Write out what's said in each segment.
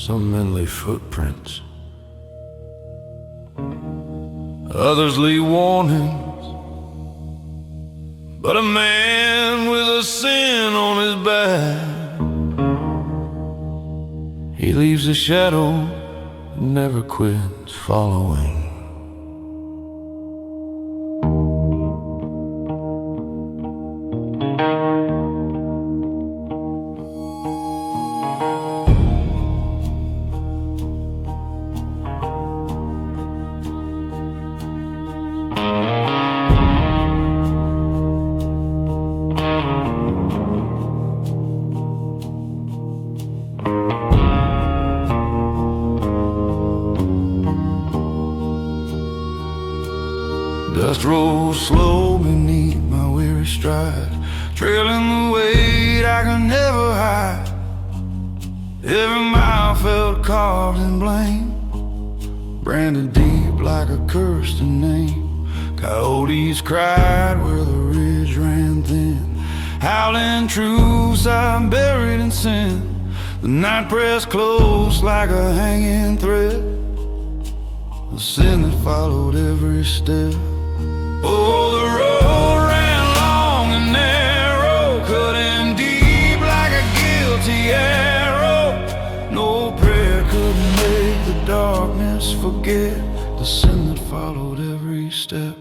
some men leave footprints, others leave warnings, but a man with a sin on his back, he leaves a shadow that never quits following. Dust rolls slow beneath my weary stride, trailing the weight I can never hide. Every mile felt carved in blame, branded deep like a cursed name. Coyotes cried where the ridge ran thin, howling truths I'm buried in sin. The night pressed close like a hanging thread, the sin that followed every step. Oh, the road ran long and narrow, cutting deep like a guilty arrow. No prayer could make the darkness forget the sin that followed every step.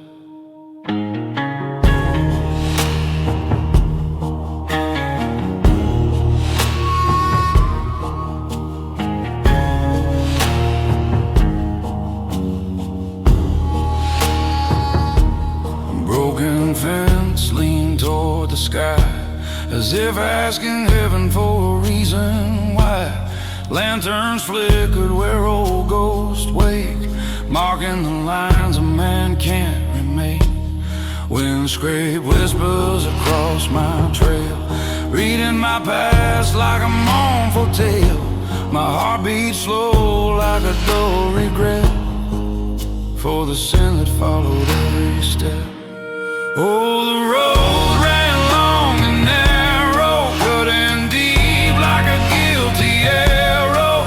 Fence leaned toward the sky, as if asking heaven for a reason why. Lanterns flickered where old ghosts wake, marking the lines a man can't remake. Wind scrape whispers across my trail, reading my past like a mournful tale. My heart beats slow like a dull regret for the sin that followed every step. Oh, the road ran long and narrow, cutting deep like a guilty arrow.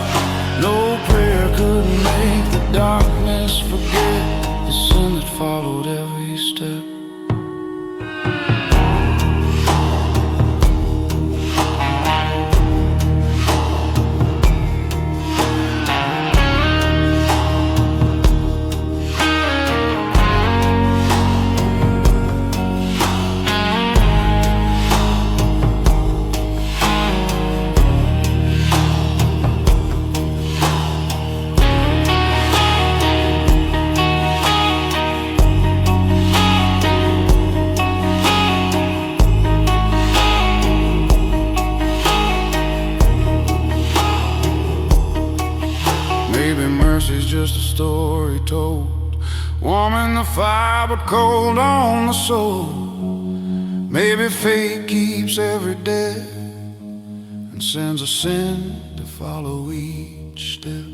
No prayer could make the darkness forget the sin that followed every step. Just a story told, warm in the fire but cold on the soul. Maybe fate keeps every day and sends a sin to follow each step.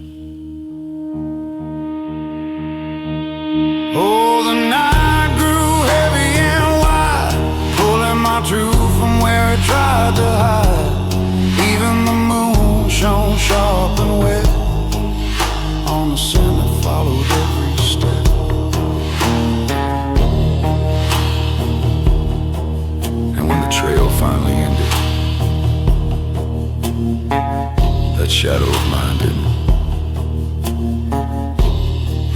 Oh, the night grew heavy and wide, pulling my truth from where it tried to hide. Even the moon shone sharp and wet on the sin that followed every step. And when the trail finally ended, that shadow of mine didn't.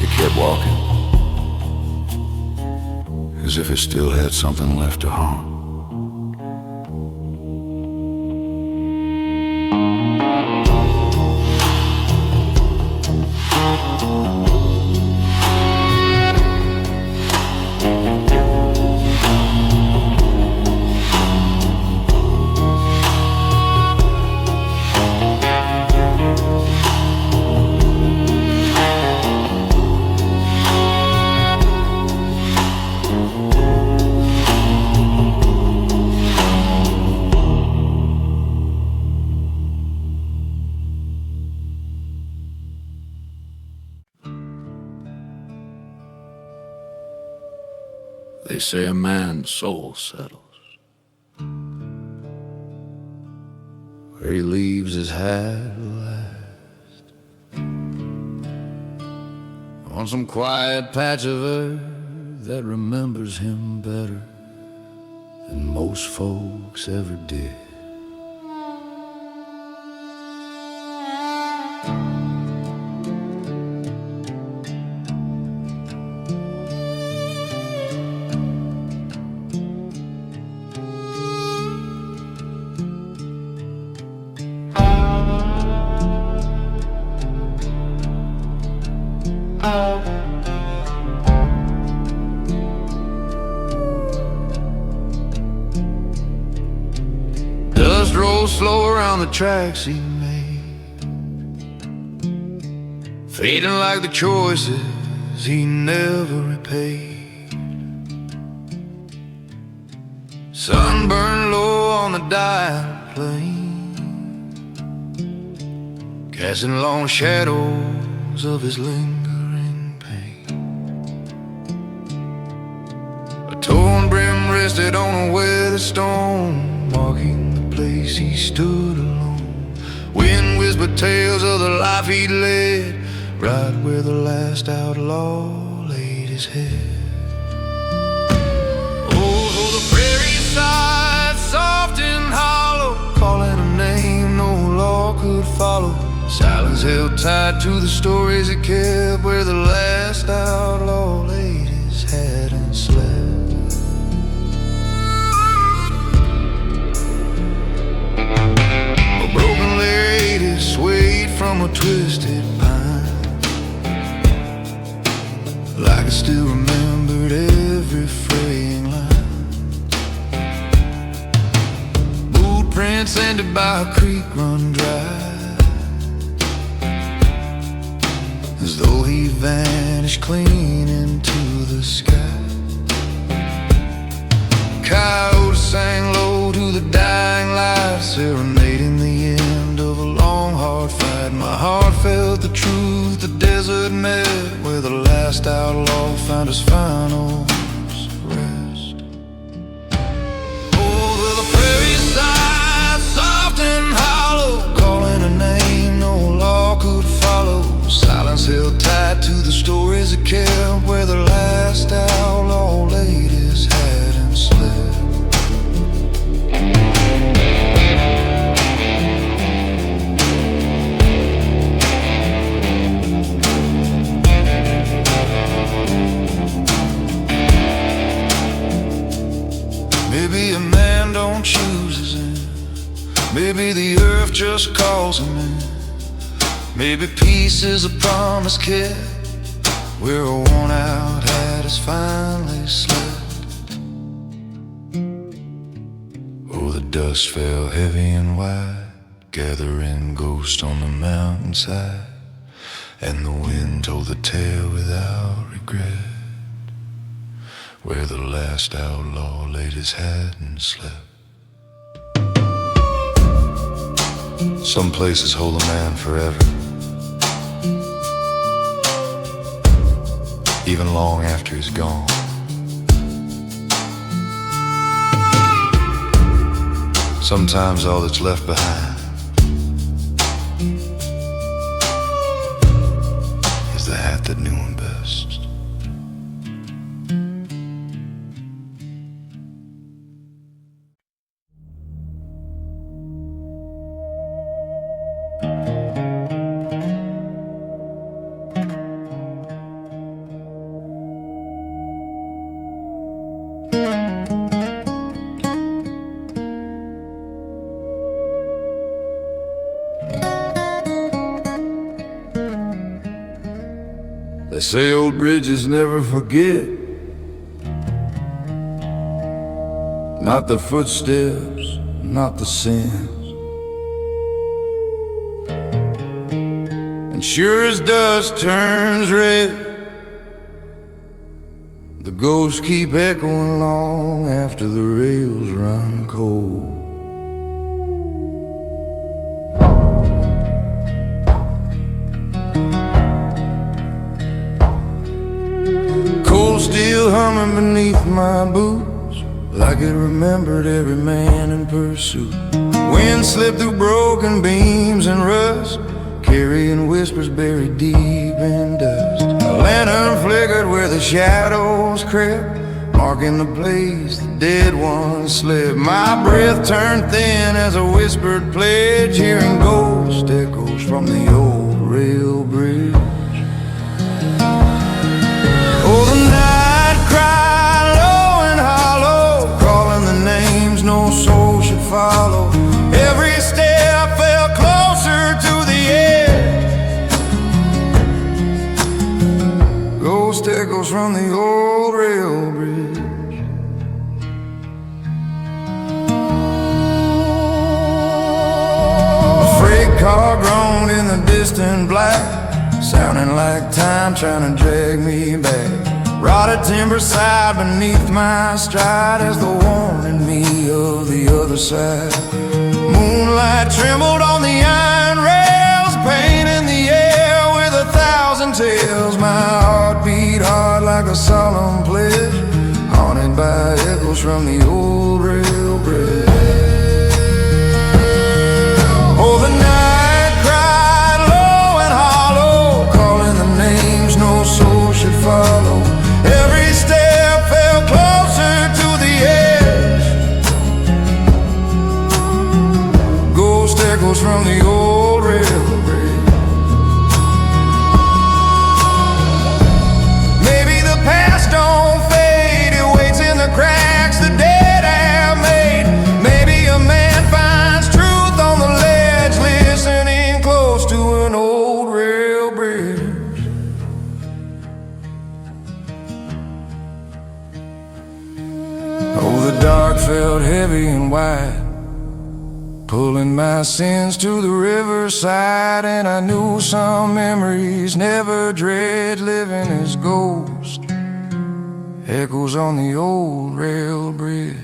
It kept walking, as if it still had something left to haunt. They say a man's soul settles where he leaves his hat last. on some quiet patch of earth that remembers him better than most folks ever did. Dust rolls slow around the tracks he made, fading like the choices he never repaid. Sunburned low on the dying plain, casting long shadows of his lingering pain. A torn brim rested on a wet stone, marking the place he stood alone. Wind whispered tales of the life he'd led, right where the last outlaw laid his head. Oh, the prairie side, soft and hollow, calling a name no law could follow. Silence held tight to the stories it kept, where the last outlaw laid his head and slept. A broken lady swayed from a twisted pine, like I still remembered every fraying line. Boot prints ended by a creek run dry, as though he vanished clean into the sky. Coyotes sang low to the dying light, serenading the end of a long hard fight. My heart felt the truth the desert met, where the last outlaw found his final rest. Over the prairie side, soft and hollow, calling a name no law could follow. Silence held tight to the stories it kept, where the last outlaw laid his head and slept. Maybe a man don't choose his end, maybe the earth just calls him in. Maybe peace is a promise kept, where a worn out hat has finally slept. Oh, the dust fell heavy and white, gathering ghosts on the mountainside, and the wind told the tale without regret, where the last outlaw laid his head and slept. Some places hold a man forever, even long after he's gone. Sometimes all that's left behind is the hat that knew him best. They say old bridges never forget, not the footsteps, not the sins. And sure as dust turns red, the ghosts keep echoing long after the rails run cold. Still humming beneath my boots, like it remembered every man in pursuit. Wind slipped through broken beams and rust, carrying whispers buried deep in dust. lantern flickered where the shadows crept, marking the place the dead ones slept. My breath turned thin as a whispered pledge, hearing ghost echoes from the old rail bridge. Oh, the night cried low and hollow, calling the names no soul should follow. Every step fell closer to the edge, ghost echoes from the old rail bridge. Car groaned in the distant black, sounding like time trying to drag me back. Rotted timber sighed beneath my stride as the warning me of the other side. Moonlight trembled on the iron rails, pain in the air with 1,000 tales. My heart beat hard like a solemn pledge, haunted by echoes from the old rail bridge. Oh, the night cried low and hollow, calling the names no soul should follow. Every step fell closer to the edge, ghost echoes from the old rail bridge. Maybe the past don't fade, it waits in the cracks the dead have made. Maybe a man finds truth on the ledge, listening close to an old rail bridge. Oh, the dark felt heavy and wide, pulling my sins to the riverside. And I knew some memories never dread, living as ghosts, echoes on the old rail bridge.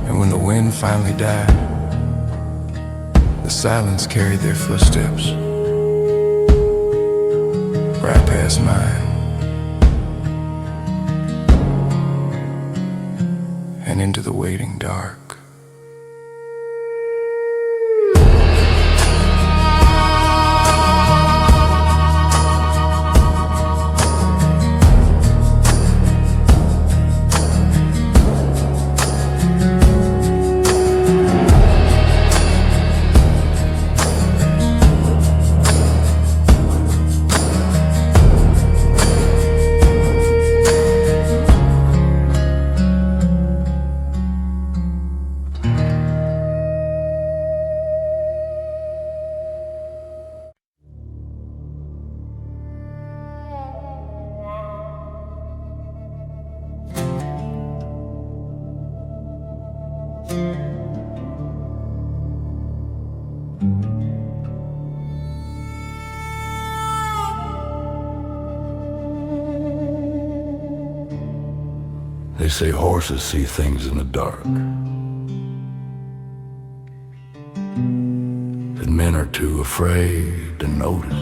And when the wind finally died, the silence carried their footsteps right past mine and into the waiting dark. They say horses see things in the dark that men are too afraid to notice.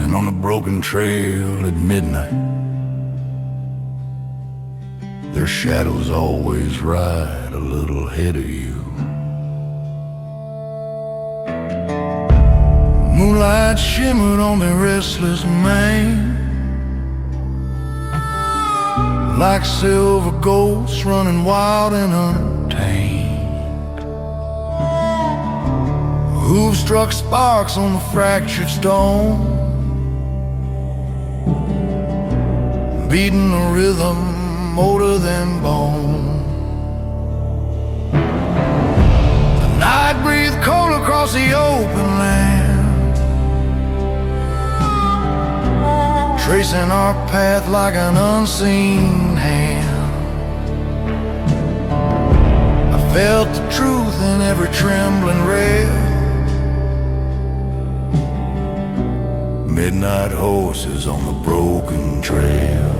And on a broken trail at midnight, their shadows always ride a little ahead of you. Moonlight shimmered on their restless mane, like silver ghosts running wild and untamed. Hooves struck sparks on the fractured stone, beating a rhythm older than bone. The night breathed cold across the open land, tracing our path like an unseen hand. I felt the truth in every trembling rail. Midnight horses on the broken trail.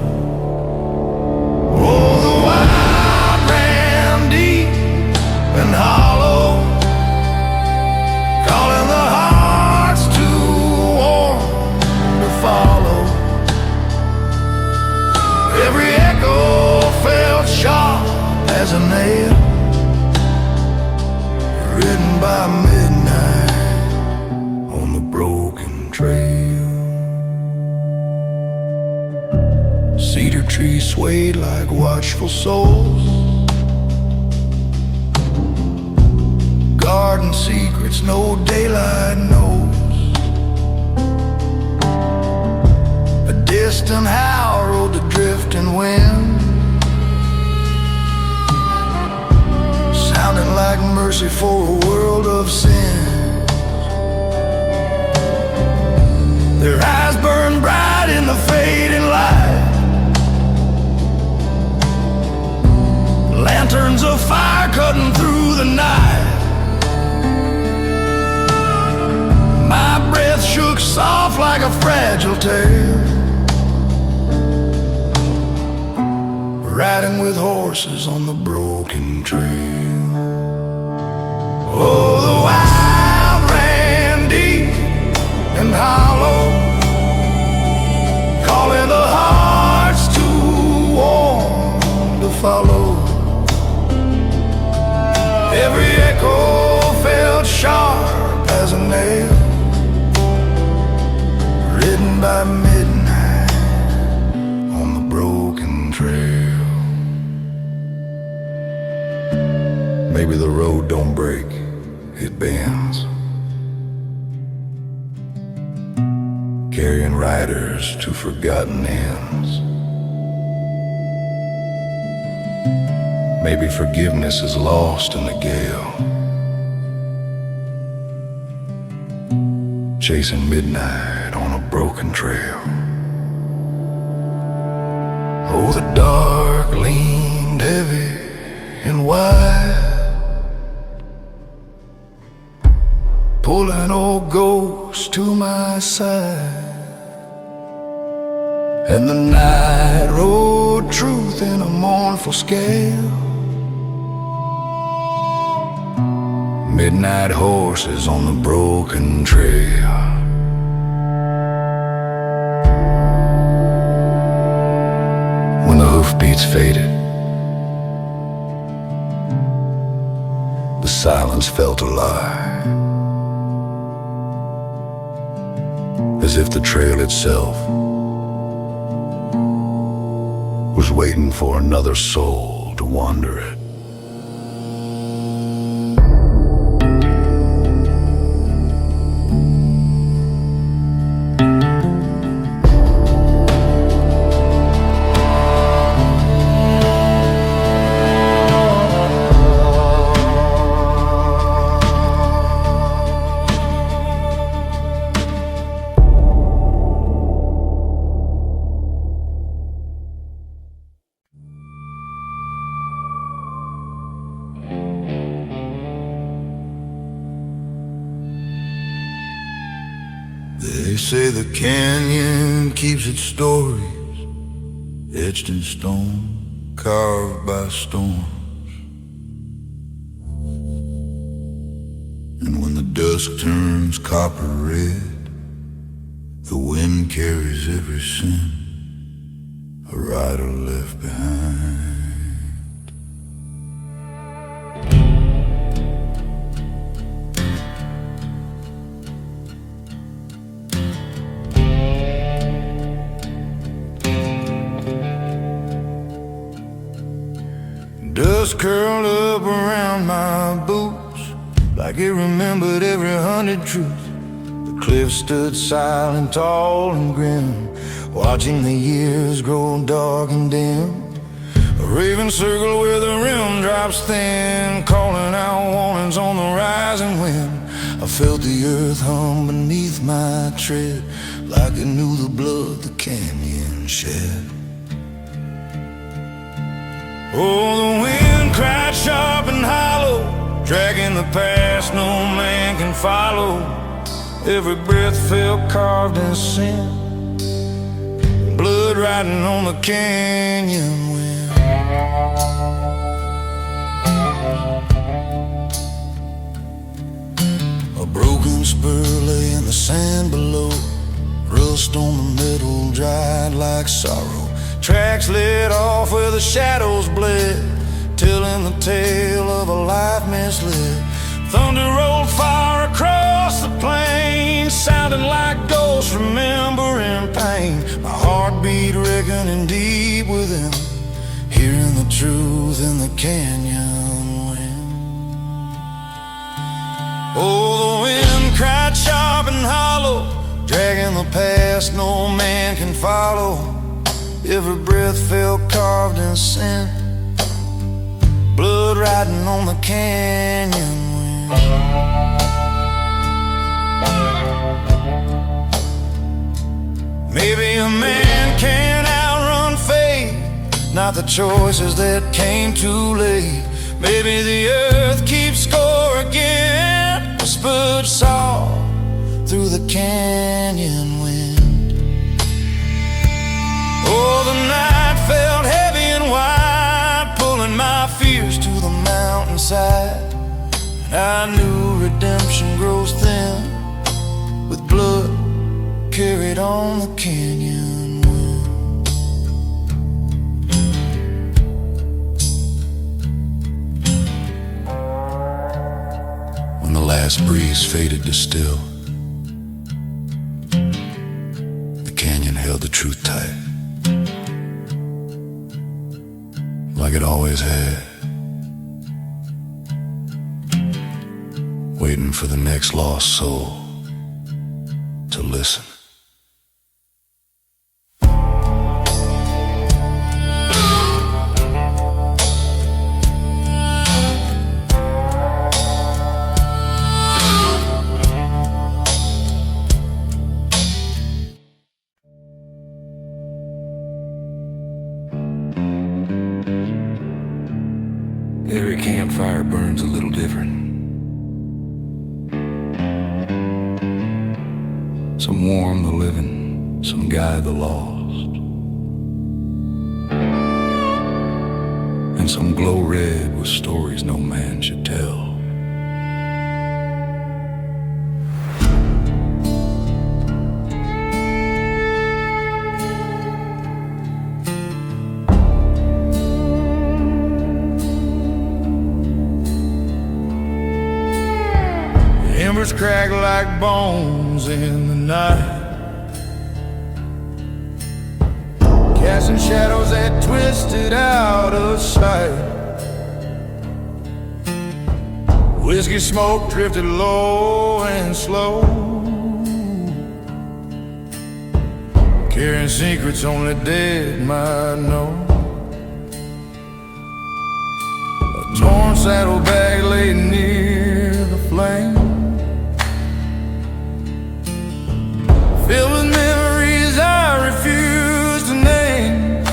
Oh, the wild ran deep and hollow, calling the hearts too warm to follow. Every echo watchful souls, garden secrets no daylight knows. A distant howl rode the drifting wind, sounding like mercy for a world of sin. Their eyes burn bright in the fading light, lanterns of fire cutting through the night. My breath shook soft like a fragile tale, riding with horses on the broken trail. Oh, the wild ran deep and hollow, calling the hearts too warm to follow. Every echo felt sharp as a nail, ridden by midnight on the broken trail. Maybe the road don't break, it bends, carrying riders to forgotten ends. Maybe forgiveness is lost in the gale, chasing midnight on a broken trail. Oh, the dark leaned heavy and wide, pulling old ghosts to my side. And the night rode truth in a mournful scale, midnight horses on the broken trail. When the hoofbeats faded, the silence felt alive, as if the trail itself was waiting for another soul to wander it. They say the canyon keeps its stories etched in stone, carved by storms. And when the dusk turns copper red, the wind carries every sin a rider left behind. Dust curled up around my boots, like it remembered every hunted truth. The cliff stood silent, tall and grim, watching the years grow dark and dim. A raven circle where the rim drops thin, calling out warnings on the rising wind. I felt the earth hum beneath my tread, like it knew the blood the canyon shed. Oh, the wind cried sharp and hollow, dragging the past no man can follow. Every breath felt carved in sin, blood riding on the canyon wind. A broken spur lay in the sand below, rust on the metal dried like sorrow. Tracks lit off where the shadows bled, telling the tale of a life misled. Thunder rolled far across the plain, sounding like ghosts remembering pain. My heart beat reckoning deep within, hearing the truth in the canyon wind. Oh, the wind cried sharp and hollow, dragging the past no man can follow. Every breath felt carved in sin, blood riding on the canyon wind. Maybe a man can't outrun fate, not the choices that came too late. Maybe the earth keeps score again, whispered soft through the canyon wind. Oh, the night felt heavy and wide, pulling my fears to the mountainside. And I knew redemption grows thin with blood carried on the canyon wind. When the last breeze faded to still, the canyon held the truth tight, like it always had, waiting for the next lost soul to listen. Every campfire burns a little different. Some warm the living, some guide the lost, and some glow red with stories no man should tell. Embers crack like bones in the night, casting shadows that twisted out of sight. Whiskey smoke drifted low and slow, carrying secrets only dead might know. A torn saddlebag lay near the flame, filled with memories I refuse to name.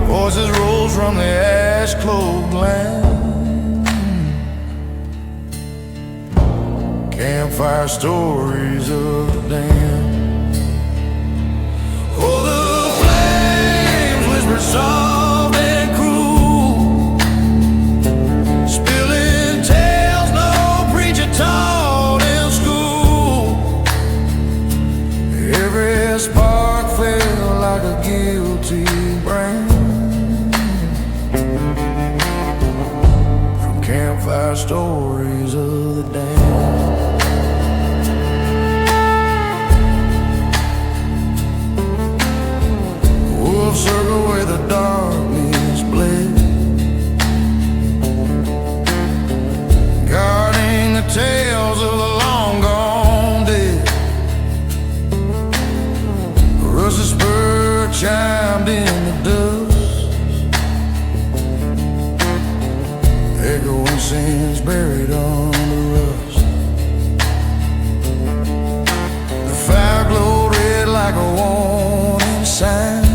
Voices rose from the ash-cloaked land, campfire stories of the damned. Oh, the flames whispered soft and cruel, spilling tales no preacher taught in school. Every spark felt like a guilty brand from campfire stories of the damned. Wolf circle where the darkness bled, guarding the tales of the long gone dead. A rusty spur chimed in the dust, echoing sins buried under rust. The fire glowed red like a warning sign,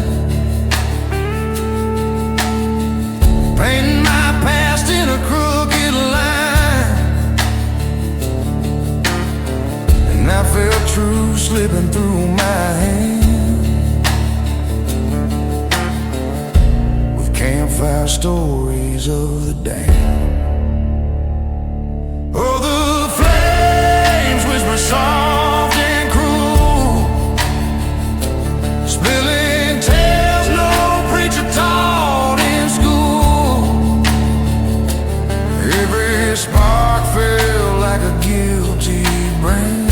painting my past in a crooked line. And I felt truth slipping through my hand, with campfire stories of the damned. Oh, the flames whisper soft and cruel, spilling tales no preacher taught in school. Every spark felt like a guilty brand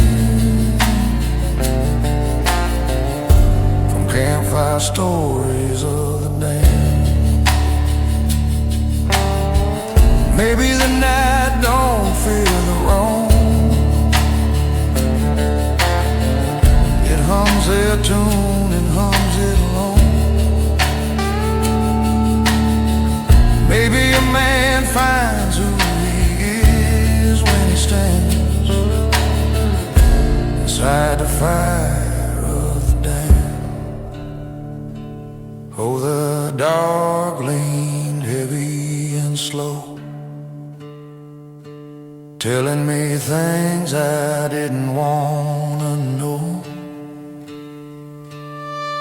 from campfire stories of the damned. Maybe the night don't feel the wrong. It hums their tune and hums it alone. Maybe a man finds who he is when he stands inside the fire of the dam. Oh, the dark leaned heavy and slow, telling me things I didn't wanna know.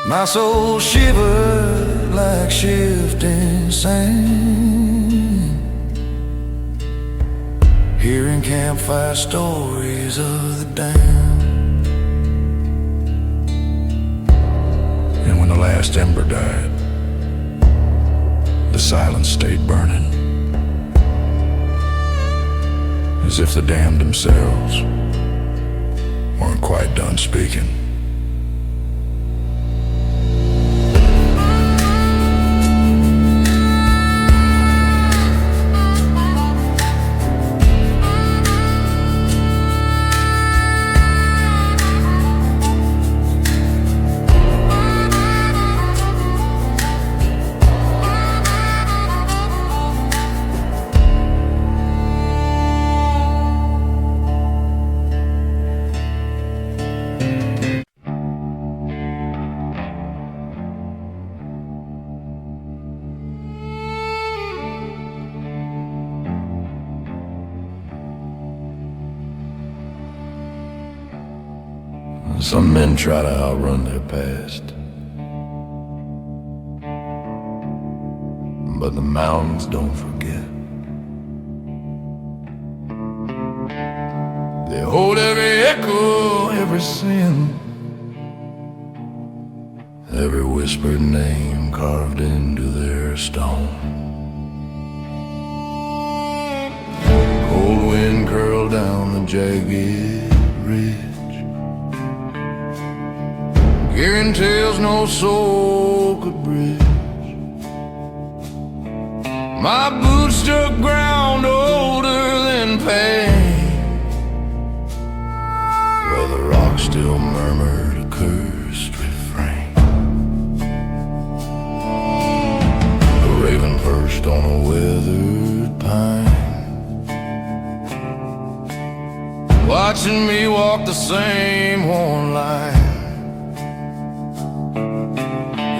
My soul shivered like shifting sand, hearing campfire stories of the damned. And when the last ember died, the silence stayed burning, as if the damned themselves weren't quite done speaking. Some men try to outrun their past, but the mountains don't forget. They hold every echo, every sin, every whispered name carved into their stone. Cold wind curled down the jagged ridge, hearing tales no soul could bridge. My boots struck ground older than pain, where the rocks still murmured a cursed refrain. A raven perched on a weathered pine, watching me walk the same worn line.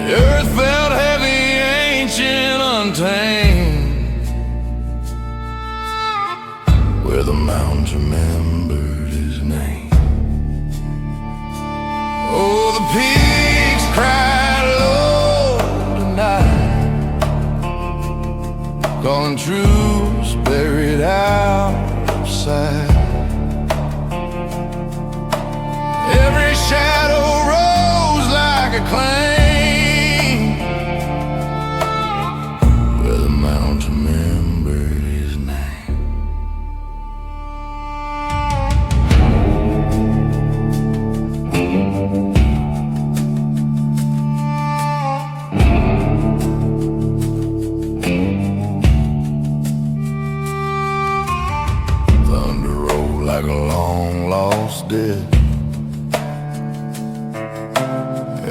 The earth felt heavy, ancient, untamed, where the mountains remembered his name. Oh, the peaks cried low tonight, calling truths buried outside. Every shadow rose like a claim, like a long lost dead,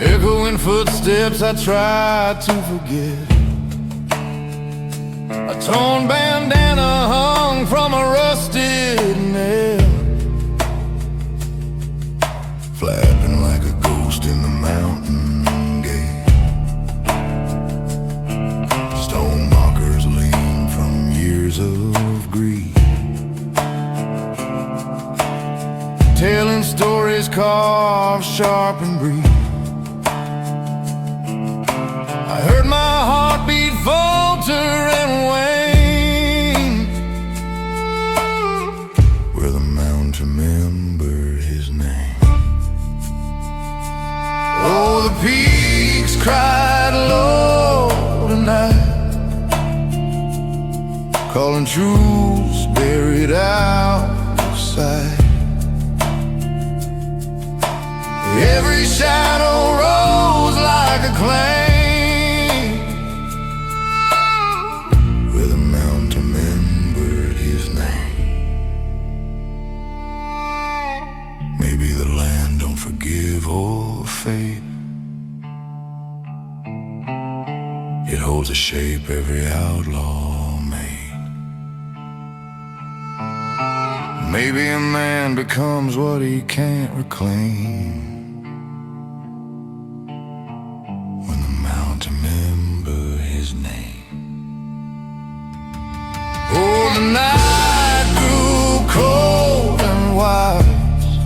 echoing footsteps I tried to forget. A torn bandana hung from a rusted nail, flapping like a ghost in the mountain gate. Stone mockers lean from years of grief, telling stories carved sharp and brief. I heard my heartbeat falter and wane, where the mountain remembered his name. Oh, the peaks cried low tonight, calling truths buried outside. Every shadow rose like a claim, where the mountain remembered shape every outlaw made. Maybe a man becomes what he can't reclaim when the mountain remember his name. Oh, the night grew cold and wise,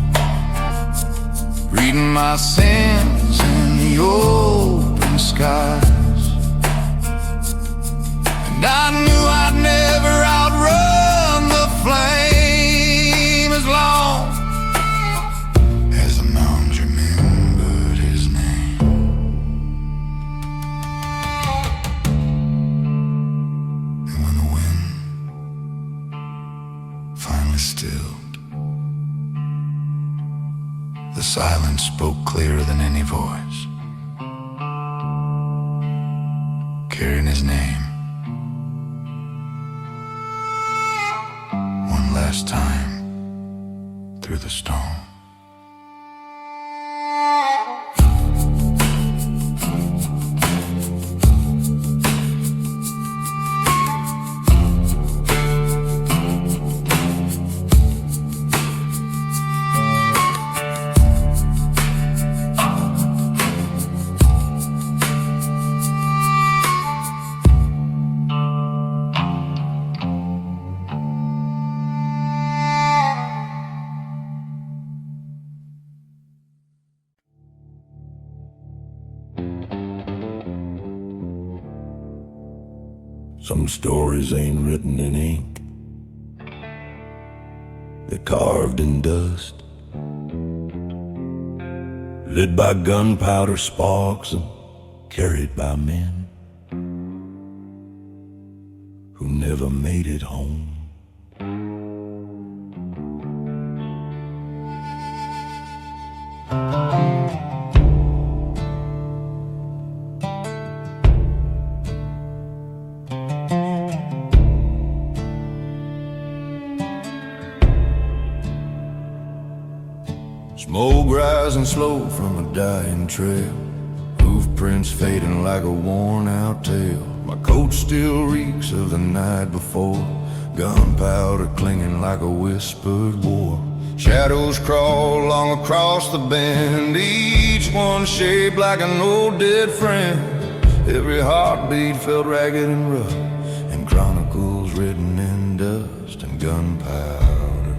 reading my sins in the open skies. And I knew I'd never outrun the flame as long as the mountains remembered his name. And when the wind finally stilled, the silence spoke clearer than any voice, carrying his name one last time through the storm. Some stories ain't written in ink, they're carved in dust, lit by gunpowder sparks and carried by men who never made it home. Smoke rising slow from a dying trail, hoof prints fading like a worn out tail. My coat still reeks of the night before, gunpowder clinging like a whispered war. Shadows crawl long across the bend, each one shaped like an old dead friend. Every heartbeat felt ragged and rough, and chronicles written in dust and gunpowder.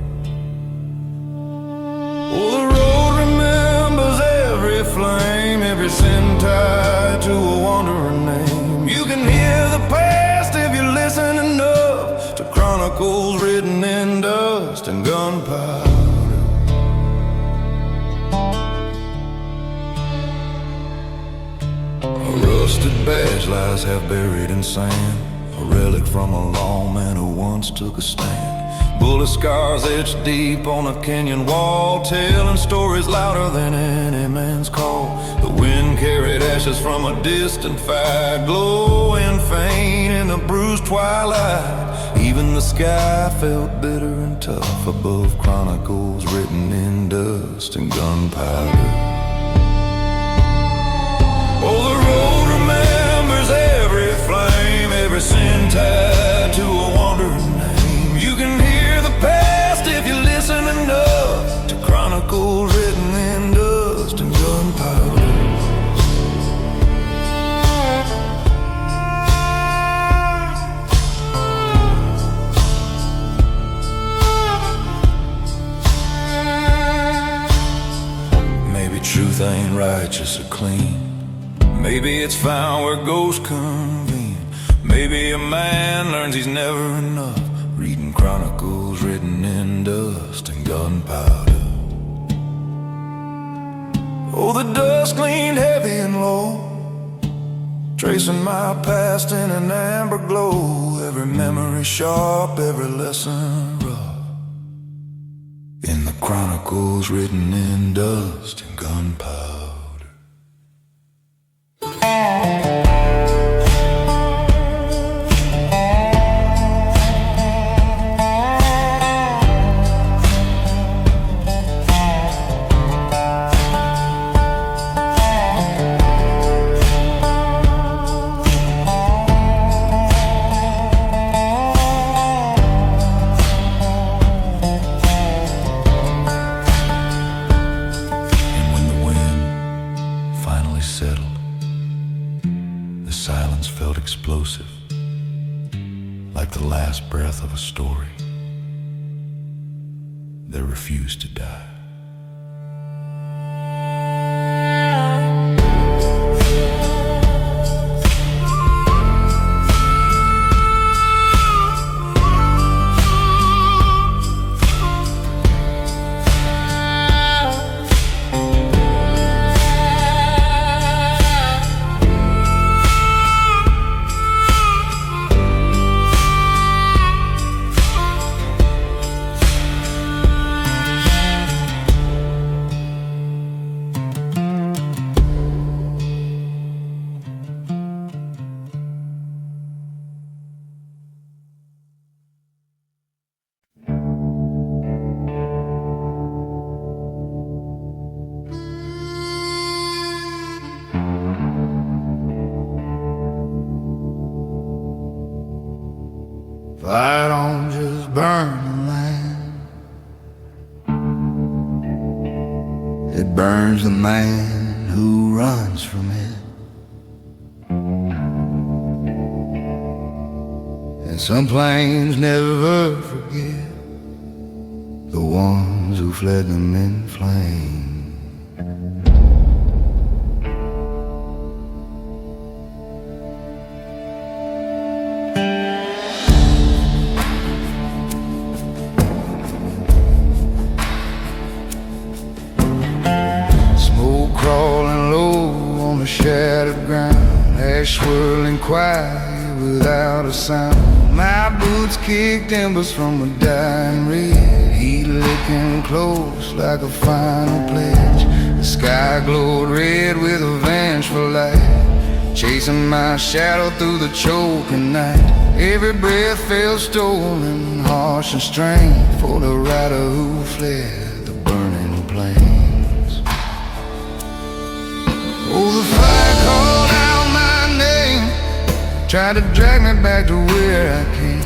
Oh, the road remembers every flame, every sin tied to a wandering name. You can hear the past if you listen enough to chronicles written in dust and gunpowder. A rusted badge lies half buried in sand, a relic from a lawman who once took a stand. Bullet scars etched deep on a canyon wall, telling stories louder than any man's call. The wind carried ashes from a distant fire, glowing faint in the bruised twilight. Even the sky felt bitter and tough above chronicles written in dust and gunpowder. Oh, the road remembers every flame, every sin tied to a wandering name. You can hear the past if you listen enough to chronicles written in dust and gunpowder. Maybe truth ain't righteous or clean, maybe it's found where ghosts convene. Maybe a man learns he's never enough, reading chronicles written in dust and gunpowder. Oh, the dust leaned heavy and low, tracing my past in an amber glow. Every memory sharp, every lesson rough, in the chronicles written in dust and gunpowder. last breath of a story that refused to die. Fire don't just burn the land, it burns the man who runs from it. And some planes never forget the ones who fled them in flames. Shattered ground, ash swirling quiet without a sound. My boots kicked embers from a dying red, heat licking close like a final pledge. The sky glowed red with a vengeful light, chasing my shadow through the choking night. Every breath felt stolen, harsh and strange, for the rider who fled the burning plains. Oh, the fire called out my name, tried to drag me back to where I came,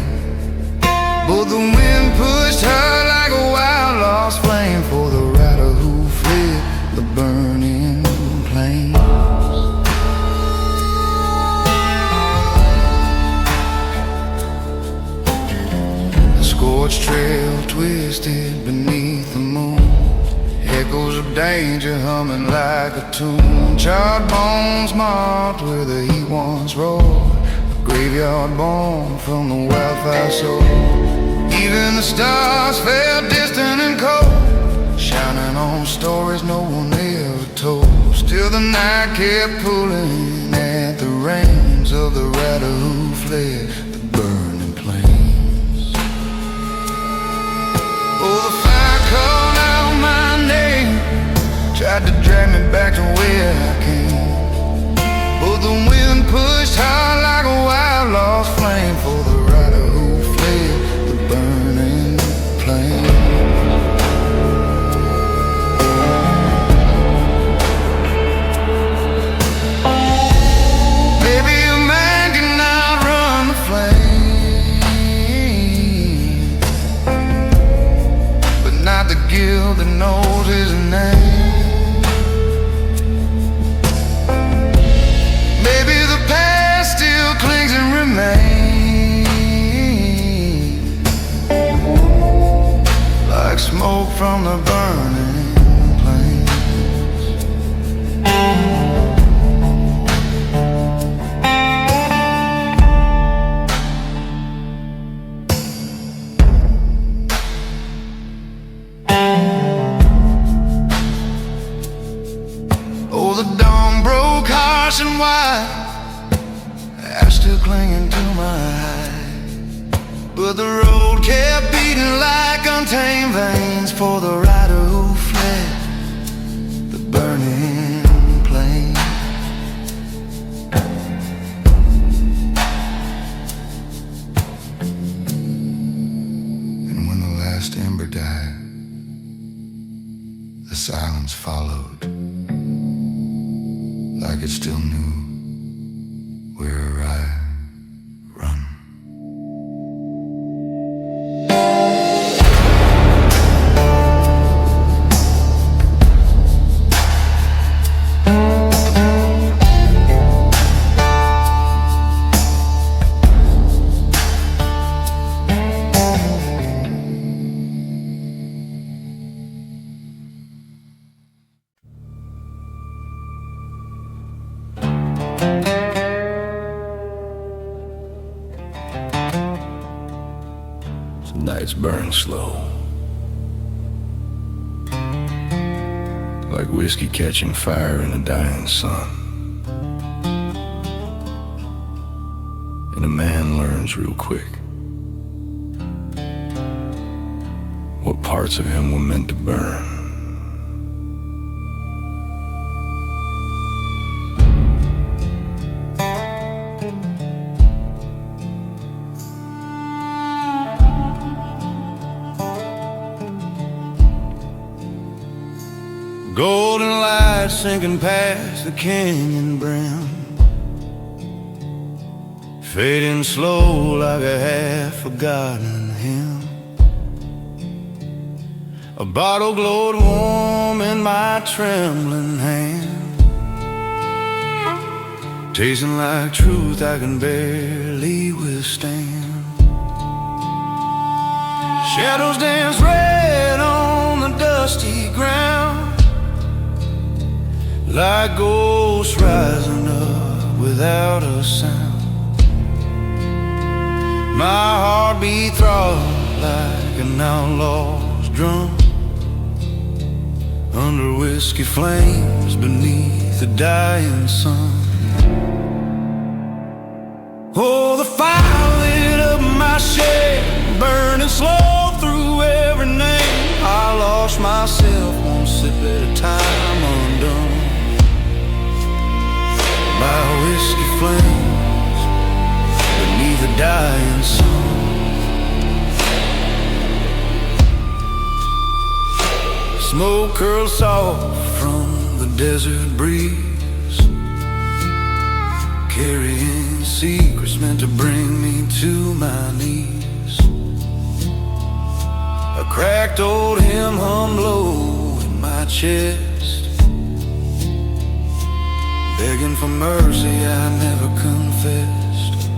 but the wind pushed her like a wild lost flame, for the rider who fled the burning plains. The scorched trail twisted beneath the moon, echoes of danger humming like a tune. Charred bones marked where the heat once roared, a graveyard born from the wildfire soul. Even the stars felt distant and cold, shining on stories no one ever told. Still the night kept pulling at the reins of the rider who fled the burning plains. Oh, the fire called out my name, tried to drag me back to where I came, but the wind pushed hard like a wild lost flame, for the rider who fled the burning plains. Maybe a man cannot run the flame, but not the guilt that knows his name. Like smoke from the burning plains. Oh, the dawn broke harsh and wide, I'm still clinging to my hide, but the road kept beating like untamed veins, for the rider who fled the burning plain. And when the last ember died, the silence followed, like it still knew where I run. The nights burn slow, like whiskey catching fire in a dying sun. And a man learns real quick what parts of him were meant to burn. Golden light sinking past the canyon brim, fading slow like a half-forgotten hymn. A bottle glowed warm in my trembling hand, tasting like truth I can barely withstand. Shadows dance red on the dusty ground, like ghosts rising up without a sound. My heart beat throbbed like an outlaw's drum, under whiskey flames beneath the dying sun. Oh, the fire lit up my shed, burning slow through every name. I lost myself one sip at a time, undone by whiskey flames beneath the dying sun. Smoke curls soft from the desert breeze, carrying secrets meant to bring me to my knees. A cracked old hymn hum low in my chest, begging for mercy I never confessed.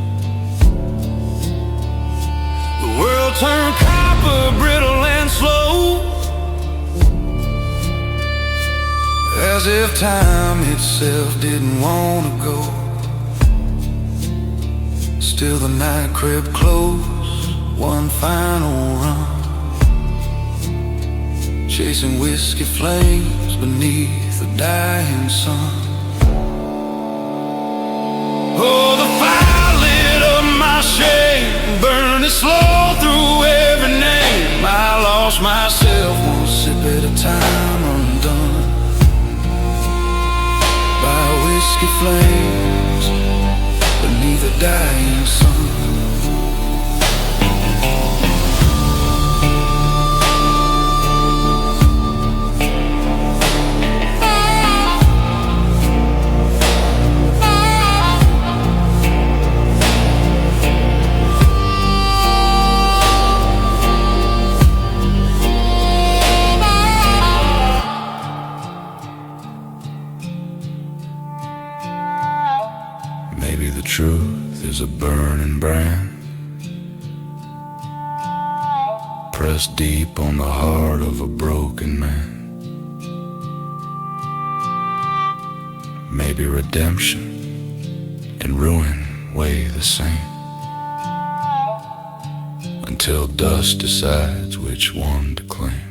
The world turned copper, brittle and slow, as if time itself didn't want to go. Still the night crept close, one final run, chasing whiskey flames beneath the dying sun. Oh, the fire lit up my shame, burning slow through every name. I lost myself one sip at a time, undone by whiskey flames beneath the dying sun. Maybe the truth is a burning brand, pressed deep on the heart of a broken man. Maybe redemption and ruin weigh the same, until dust decides which one to claim.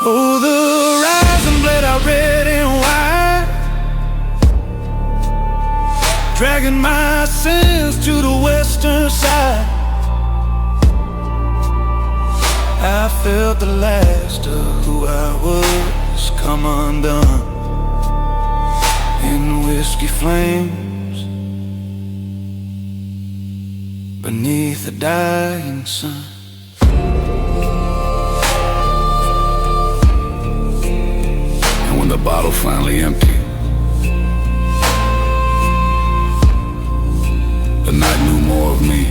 Oh, the rising bled out red and white, dragging my sins to the western side. I felt the last of who I was come undone in whiskey flames beneath the dying sun. And when the bottle finally emptied, the night knew more of me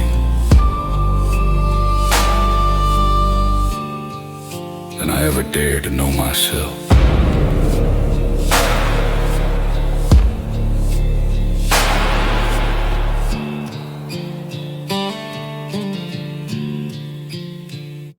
than I ever dared to know myself.